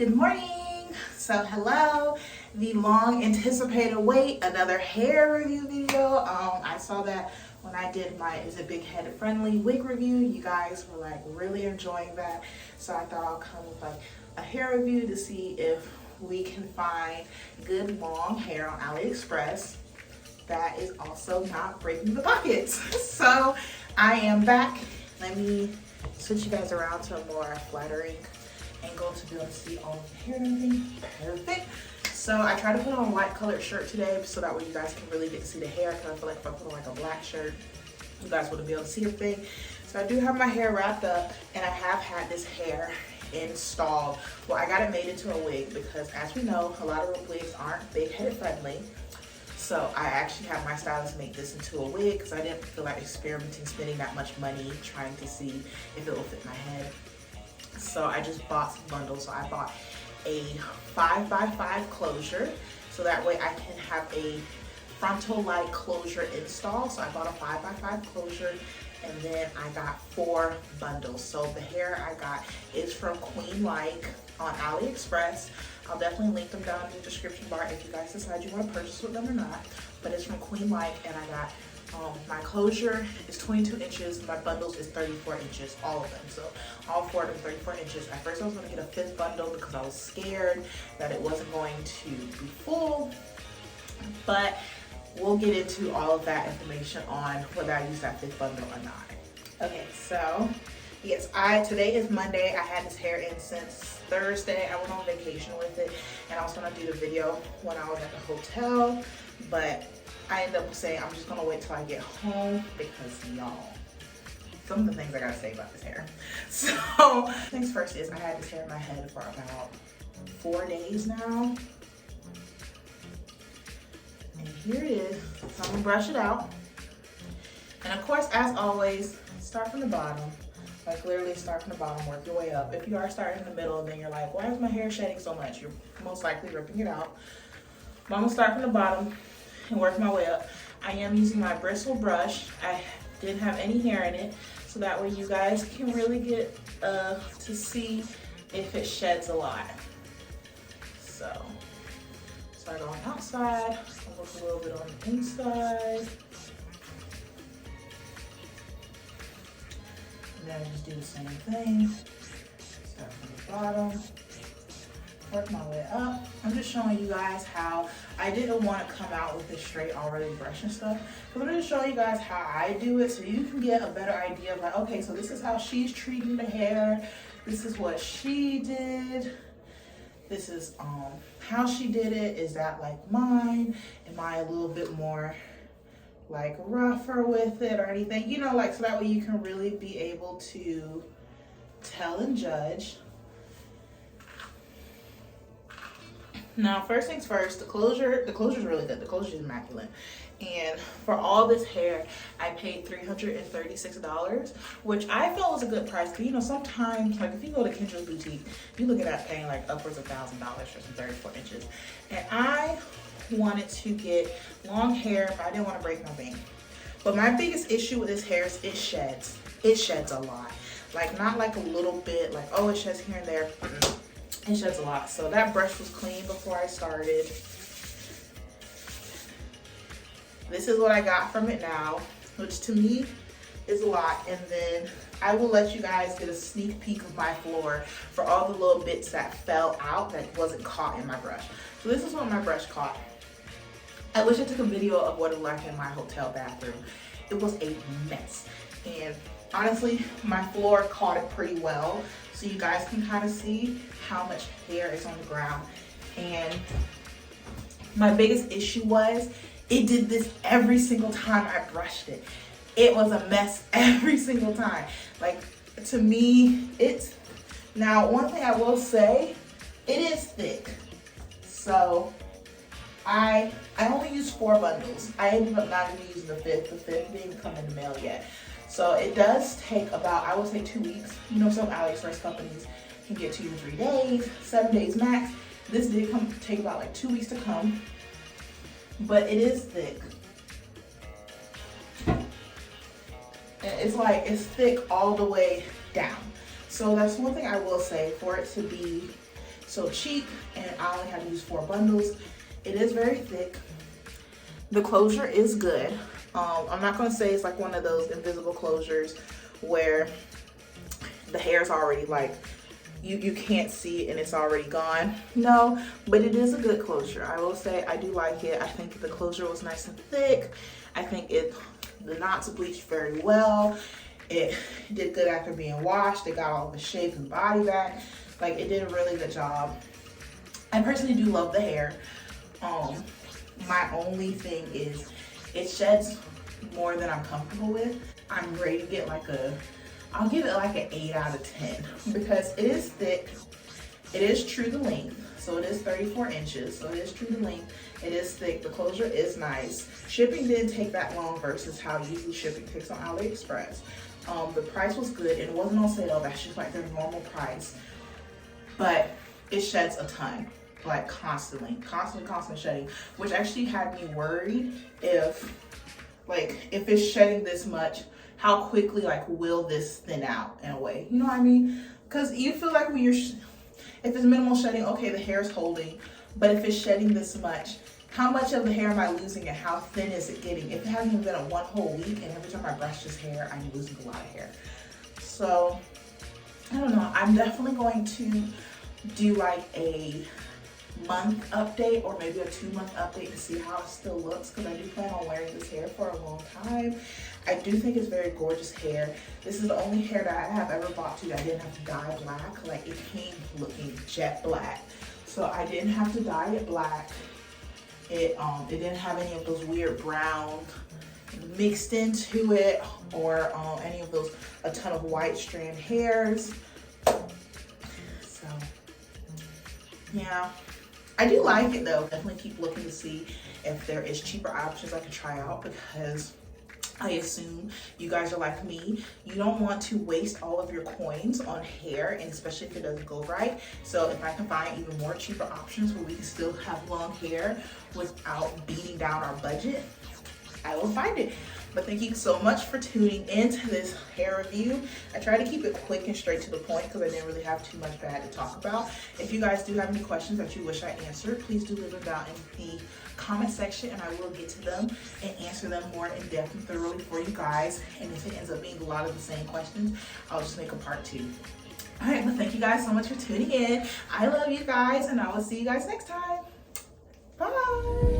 Good morning. So hello, the long anticipated wait, another hair review video. I saw that when I did my Is It Big Headed Friendly wig review. You guys were like really enjoying that. So I thought I'll come with like a hair review to see if we can find good long hair on Aliexpress that is also not breaking the buckets. So I am back. Let me switch you guys around to a more flattering angle to be able to see all of the hair and everything. Perfect. So I tried to put on a light colored shirt today so that way you guys can really get to see the hair, because I feel like if I put on like a black shirt, you guys wouldn't be able to see everything. So I do have my hair wrapped up, and I have had this hair installed. Well, I got it made into a wig because, as we know, a lot of wigs aren't big headed friendly. So I actually had my stylist make this into a wig because I didn't feel like experimenting, spending that much money trying to see if it will fit my head. So I just bought some bundles. So I bought a 5x5 closure, so that way I can have a frontal light closure install. So I bought a 5x5 closure, and then I got 4 bundles. So the hair I got is from Queenlike on Aliexpress. I'll definitely link them down in the description bar if you guys decide you want to purchase with them or not. But it's from Queenlike, and I got my closure is 22 inches, my bundles is 34 inches, all of them. So all 4 of them 34 inches. At first I was going to get a 5th bundle because I was scared that it wasn't going to be full, but we'll get into all of that information on whether I use that 5th bundle or not. Okay, so yes, today is Monday. I had this hair in since Thursday. I went on vacation with it, and I was going to do the video when I was at the hotel, but I ended up saying I'm just gonna wait till I get home because y'all, some of the things I gotta say about this hair. So things first is I had this hair in my head for about 4 days now. And here it is. So I'm gonna brush it out. And of course, as always, start from the bottom. Like literally start from the bottom, work your way up. If you are starting in the middle, then you're like, why is my hair shedding so much? You're most likely ripping it out. But I'm gonna start from the bottom and work my way up. I am using my bristle brush. I didn't have any hair in it, so that way you guys can really get to see if it sheds a lot. So start on the outside, I'll work a little bit on the inside. And then I just do the same thing. Start from the bottom, work my way up. I'm just showing you guys how I didn't want to come out with this straight already brush and stuff. But I'm going to show you guys how I do it so you can get a better idea of like, okay, so this is how she's treating the hair. This is what she did. This is how she did it. Is that like mine? Am I a little bit more like rougher with it or anything? You know, like, so that way you can really be able to tell and judge. Now, first things first, the closure is really good. The closure is immaculate. And for all this hair, I paid $336, which I felt was a good price. But you know, sometimes, like if you go to Kendra's Boutique, you're looking at paying like upwards of $1,000 for some 34 inches. And I wanted to get long hair, but I didn't want to break my bank. But my biggest issue with this hair is it sheds. It sheds a lot. Like not like a little bit, like, oh, it sheds here and there. It sheds a lot. So that brush was clean before I started. This is what I got from it now, which to me is a lot. And then I will let you guys get a sneak peek of my floor for all the little bits that fell out that wasn't caught in my brush. So this is what my brush caught. I wish I took a video of what it looked like in my hotel bathroom. It was a mess. And honestly, my floor caught it pretty well. So you guys can kind of see how much hair is on the ground. And my biggest issue was it did this every single time I brushed it. It was a mess every single time. Like, to me, it's, now one thing I will say, it is thick. So I only used 4 bundles. I ended up not even using the 5th. The 5th didn't come in the mail yet. So it does take about, I would say 2 weeks. You know, some Aliexpress companies can get 2 to 3 days, 7 days max. This did take about like 2 weeks to come, but it is thick. And it's thick all the way down. So that's one thing I will say, for it to be so cheap, and I only had to use 4 bundles. It is very thick. The closure is good. I'm not gonna say it's like one of those invisible closures where the hair is already like, you can't see it and it's already gone. No, but it is a good closure. I will say I do like it. I think the closure was nice and thick. I think the knots bleached very well. It did good after being washed. It got all the shape and body back. Like, it did a really good job. I personally do love the hair. My only thing is it sheds more than I'm comfortable with. I'm ready to get like I'll give it like an 8 out of 10 because it is thick. It is true to length. So it is 34 inches. So it is true to length. It is thick. The closure is nice. Shipping didn't take that long versus how usually shipping takes on Aliexpress. The price was good and it wasn't on sale. That's just like their normal price. But it sheds a ton, like constantly shedding, which actually had me worried if it's shedding this much, how quickly like will this thin out in a way, you know what I mean? Because you feel like when if it's minimal shedding, okay, the hair is holding, but if it's shedding this much, how much of the hair am I losing and how thin is it getting? If it hasn't even been a 1 whole week and every time I brush this hair, I'm losing a lot of hair. So I don't know, I'm definitely going to do like a month update or maybe a 2-month update to see how it still looks, because I do plan on wearing this hair for a long time. I do think it's very gorgeous hair. This is the only hair that I have ever bought to that I didn't have to dye black. Like, it came looking jet black, so I didn't have to dye it black. It didn't have any of those weird brown mixed into it or any of those a ton of white strand hairs. So yeah, I do like it though. Definitely keep looking to see if there is cheaper options I can try out, because I assume you guys are like me. You don't want to waste all of your coins on hair, and especially if it doesn't go right. So if I can find even more cheaper options where we can still have long hair without beating down our budget, I will find it. But thank you so much for tuning into this hair review. I try to keep it quick and straight to the point because I didn't really have too much bad to talk about. If you guys do have any questions that you wish I answered, please do leave them down in the comment section and I will get to them and answer them more in depth and thoroughly for you guys. And if it ends up being a lot of the same questions, I'll just make a part 2. All right, well, thank you guys so much for tuning in. I love you guys and I will see you guys next time. Bye.